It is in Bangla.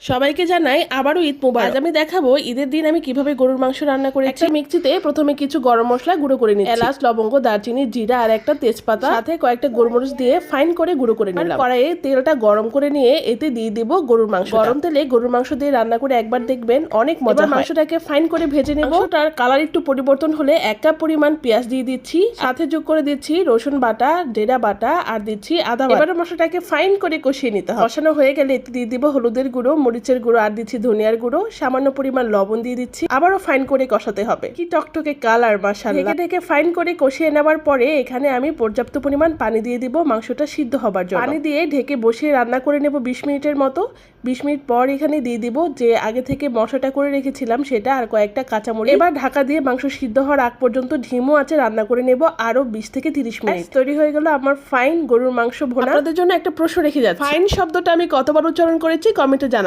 সবাইকে জানাই আবারও ঈদ মুবারক। আজ আমি দেখাবো ঈদের দিন আমি কিভাবে গরুর মাংস রান্না করেছি। একটা মিক্সিতে প্রথমে কিছু গরম মশলা গুঁড়ো করে নিচ্ছি, এলাচ, লবঙ্গ, দারচিনি, জিরা আর একটা তেজপাতা, সাথে কয়েকটা গোলমরিচ দিয়ে ফাইন করে গুঁড়ো করে নিলাম। কড়াইয়ে তেলটা গরম করে নিয়ে এতে দিয়ে দিব গরুর মাংস। গরম তেলে গরুর মাংস দিয়ে রান্না করে একবার দেখবেন অনেক মজা হয়। মাংসটাকে ফাইন করে ভেজে নেব। মাংসটার কালার একটু পরিবর্তন হলে 1 কাপ পরিমাণ পেঁয়াজ দিয়ে দিচ্ছি, সাথে যোগ করে দিচ্ছি রসুন বাটা, জিরা বাটা আর দিচ্ছি আদা বাটা। এবার মশলাটাকে ফাইন করে কষিয়ে নিতে হবে। কষানো হয়ে গেলে এতে দিয়ে দিব হলুদের গুঁড়ো, মরিচের গুঁড়ো আর দিচ্ছি ধনিয়ার গুঁড়ো, সামান্য পরিমাণ লবণ দিয়ে দিচ্ছি। আবারও ফাইন করে কষাতে হবে। কি টকটকে কালার, মাশাআল্লাহ। ঢেকে ফাইন করে কষিয়ে নেওয়ার পরে এখানে আমি পর্যাপ্ত পরিমাণ পানি দিয়ে দিব মাংসটা সিদ্ধ হবার জন্য। পানি দিয়ে ঢেকে বসিয়ে রান্না করে নেব 20 মিনিটের মতো। 20 মিনিট পর এখানে দিয়ে দিব যে আগে থেকে মশলাটা করে রেখেছিলাম সেটা আর কয়েকটা কাঁচামরিচ। এবার ঢাকা দিয়ে মাংস সিদ্ধ হওয়ার আগ পর্যন্ত ধিমো আঁচে রান্না করে নেব আরো 20 থেকে 30 মিনিট। তৈরি হয়ে গেল আমার ফাইন গরুর মাংস ভুনা। আপনাদের জন্য একটা প্রশ্ন রেখে যাচ্ছি, ফাইন শব্দটা আমি কতবার উচ্চারণ করেছি কমেন্টে জানান।